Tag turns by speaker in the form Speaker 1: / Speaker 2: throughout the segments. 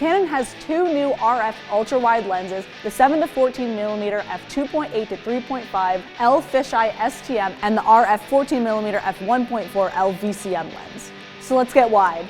Speaker 1: Canon has two new RF ultra-wide lenses, the 7-14mm f2.8 to 3.5 L Fisheye STM and the RF 14mm f1.4 L VCM lens. So let's get wide.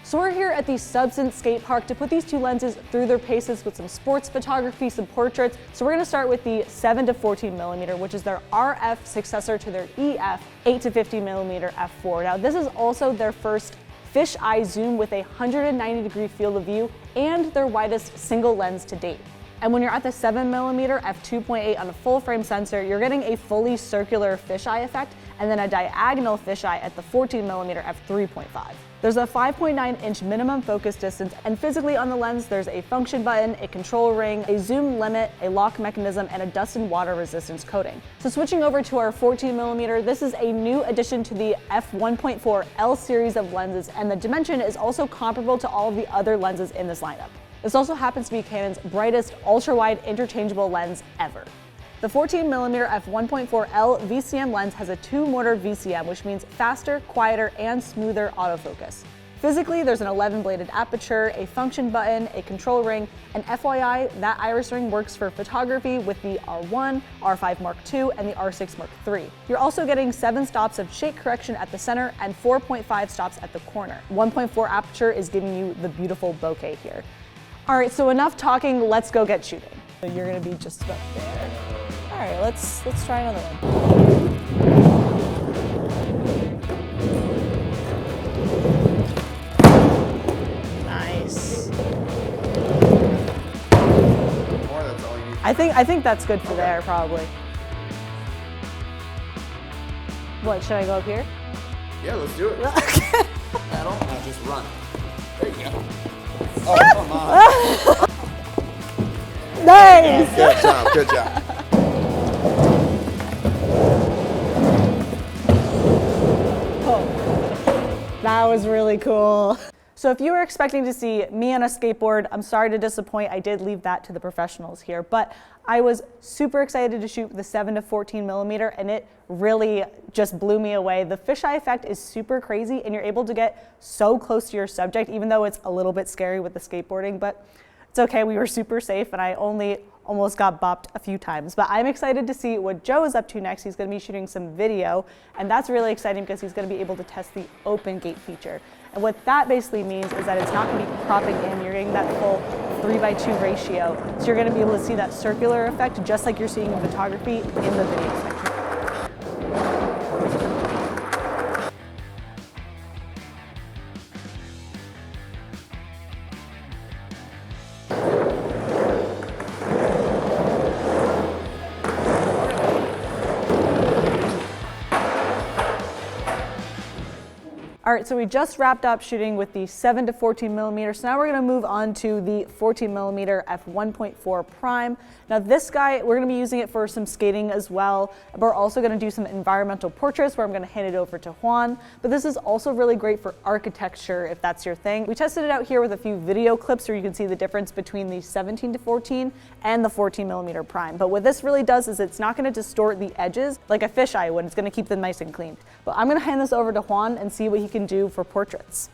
Speaker 1: So we're here at the Substance Skate Park to put these two lenses through their paces with some sports photography, some portraits. So we're going to start with the 7-14mm, which is their RF successor to their EF 8-50mm f4. Now this is also their first fisheye zoom with a 190-degree field of view and their widest single lens to date. And when you're at the 7mm f2.8 on a full frame sensor, you're getting a fully circular fisheye effect and then a diagonal fisheye at the 14mm f3.5. There's a 5.9-inch minimum focus distance, and physically on the lens there's a function button, a control ring, a zoom limit, a lock mechanism, and a dust and water resistance coating. So switching over to our 14mm, this is a new addition to the f1.4 L series of lenses, and the dimension is also comparable to all of the other lenses in this lineup. This also happens to be Canon's brightest ultra-wide interchangeable lens ever. The 14mm f1.4 L VCM lens has a two-motor VCM, which means faster, quieter, and smoother autofocus. Physically, there's an 11-bladed aperture, a function button, a control ring, and FYI, that iris ring works for photography with the R1, R5 Mark II, and the R6 Mark III. You're also getting 7 stops of shake correction at the center and 4.5 stops at the corner. 1.4 aperture is giving you the beautiful bokeh here. All right, so enough talking, let's go get shooting. So you're gonna be just about there. All right, let's try another one. Nice. I think that's good for there, probably. What, should I go up here?
Speaker 2: Yeah, let's do it.
Speaker 1: Okay.
Speaker 2: Pedal, now just run. There you go. Oh, come on.
Speaker 1: Nice.
Speaker 2: Good job, good job.
Speaker 1: That was really cool. So if you were expecting to see me on a skateboard, I'm sorry to disappoint. I did leave that to the professionals here, but I was super excited to shoot the 7-14mm, and it really just blew me away. The fisheye effect is super crazy, and you're able to get so close to your subject, even though it's a little bit scary with the skateboarding, but it's okay. We were super safe, and I only almost got bopped a few times. But I'm excited to see what Joe is up to next. He's going to be shooting some video, and that's really exciting because he's going to be able to test the open gate feature. And what that basically means is that it's not going to be cropping in. You're getting that full 3:2 ratio. So you're going to be able to see that circular effect just like you're seeing in photography in the video section. All right, so we just wrapped up shooting with the 7-14mm, so now we're gonna move on to the 14mm f1.4 Prime. Now this guy, we're gonna be using it for some skating as well, but we're also gonna do some environmental portraits where I'm gonna hand it over to Juan, but this is also really great for architecture if that's your thing. We tested it out here with a few video clips where you can see the difference between the 17-14 and the 14mm Prime, but what this really does is it's not gonna distort the edges like a fisheye would. It's gonna keep them nice and clean. But I'm gonna hand this over to Juan and see what he can do for portraits.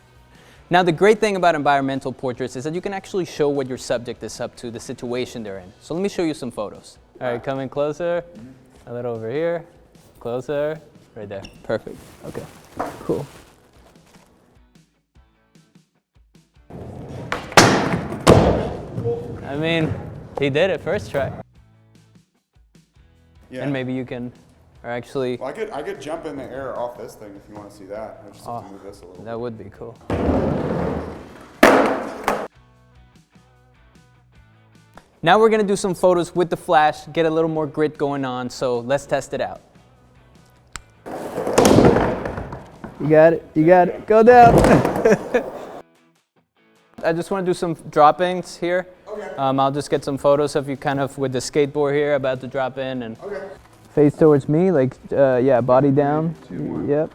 Speaker 3: Now the great thing about environmental portraits is that you can actually show what your subject is up to, the situation they're in. So let me show you some photos. All right, come in closer, a little over here, closer, right there. Perfect, okay, cool. I mean, he did it first try.
Speaker 2: Yeah.
Speaker 3: And maybe you can, or actually...
Speaker 2: Well, I could jump in the air off this thing if you want to see that. I just have to move this a little bit.
Speaker 3: That would be cool. Now we're gonna do some photos with the flash, get a little more grit going on, so let's test it out. You got it, go down. I just wanna do some droppings here.
Speaker 2: Okay.
Speaker 3: I'll just get some photos of you kind of with the skateboard here, about to drop in, and
Speaker 2: okay.
Speaker 3: face towards me, like, yeah, body down.
Speaker 2: 3, 2, 1.
Speaker 3: Yep.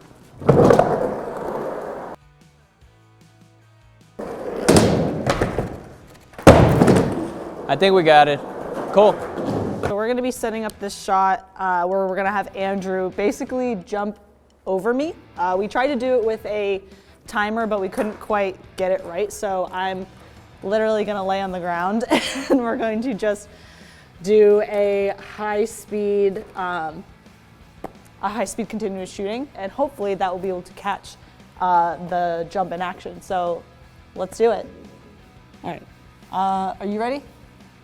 Speaker 3: I think we got it. Cool.
Speaker 1: So we're gonna be setting up this shot where we're gonna have Andrew basically jump over me. We tried to do it with a timer, but we couldn't quite get it right. So I'm literally gonna lay on the ground and we're going to just do a high-speed continuous shooting, and hopefully that will be able to catch the jump in action. So let's do it. All right, are you ready?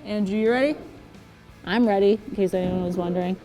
Speaker 1: Andrew, you ready? I'm ready, in case anyone was wondering.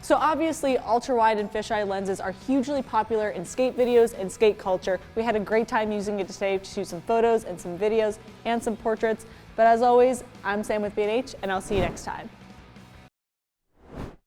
Speaker 1: So obviously, ultra-wide and fisheye lenses are hugely popular in skate videos and skate culture. We had a great time using it today to shoot some photos and some videos and some portraits. But as always, I'm Sam with B&H, and I'll see you next time.